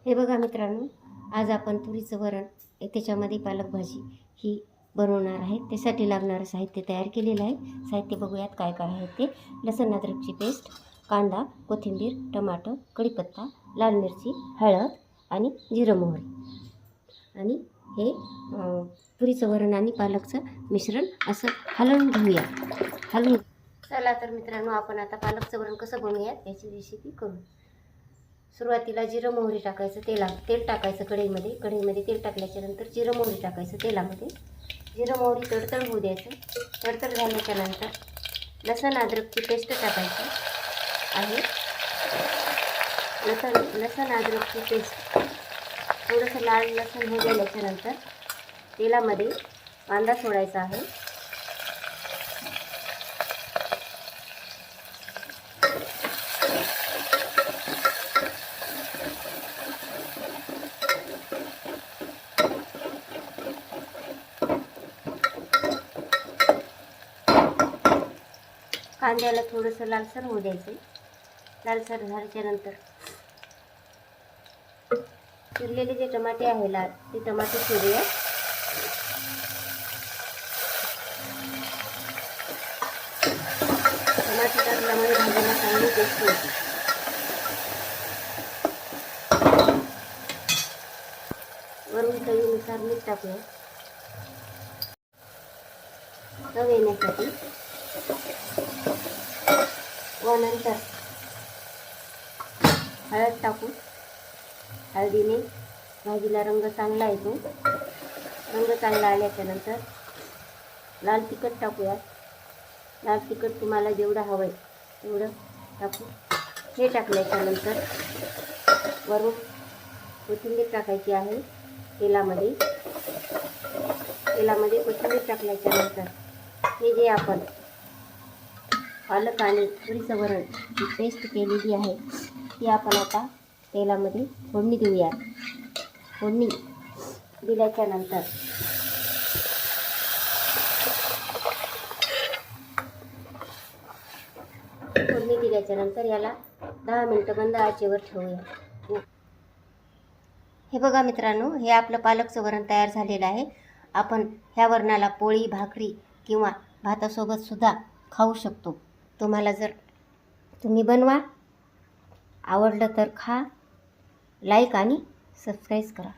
हे बघा मित्रांनो, आज आपण तुरीचं वरण त्याच्यामध्ये पालक भाजी ही बनवणार आहे। त्यासाठी लागणारं साहित्य तयार केलेलं आहे। साहित्य बघूयात काय काय आहे ते। लसूण अद्रकची पेस्ट, कांदा, कोथिंबीर, टमाटर, कढीपत्ता, लाल मिरची, हळद आणि जिरं मोहरी। आणि हे तुरीचं वरण आणि पालकचं मिश्रण असं हलवून घेऊया। चला तर मित्रांनो, आपण आता पालकचं वरण कसं बनवूयात याची रेसिपी करू। सुरुवातीला जिरं मोहरी टाकायचं, तेल टाकायचं कढईमध्ये तेल टाकल्याच्या नंतर जिरं मोहरी टाकायचं तेलामध्ये। जिरं मोहरी तडतड होऊ द्यायचं। तडतड झाल्याच्या नंतर लसूण अद्रकची पेस्ट टाकायची आहे। लसूण अद्रकची पेस्ट थोडंसं लाल लसूण होऊ गेल्याच्या नंतर तेलामध्ये कांदा सोडायचा आहे। कांद्याला थोडंसं लालसर होऊ द्यायचं। लालसर झाल्याच्या नंतर चिरलेले जे टमाटे आहे लाल, ते टमाटे चिरूया। टमाटे टाकल्यामुळे भाजीला चांगली टेस्ट येते। वरून चवीनुसार मीठ टाकूया चव येण्यासाठी। व नंतर हळद टाकू। हळदीने भाजीला रंग चांगला येतो। रंग चांगला आल्याच्या नंतर लाल तिखट टाकूया। लाल तिखट तुम्हाला जेवढं हवं आहे तेवढं टाकू। हे टाकल्याच्या नंतर वरून कोथिंबीर टाकायची आहे। तेलामध्ये कोथिंबीर टाकल्याच्या नंतर हे जे आपण पालक आणि तुरीचं वरण जी पेस्ट केलेली आहे ती आपण आता तेलामध्ये फोडणी देऊया। फोडणी दिल्याच्या नंतर याला 10 मिनिटं बंद आचेवर ठेवूया। हे बघा मित्रांनो, हे आपलं पालकचं वरण तयार झालेलं आहे। आपण ह्या वरणाला पोळी, भाकरी किंवा भातासोबत सुद्धा खाऊ शकतो। तुम्ही बनवा, आवडलं तर खा, लाईक आणि सबस्क्राईब करा।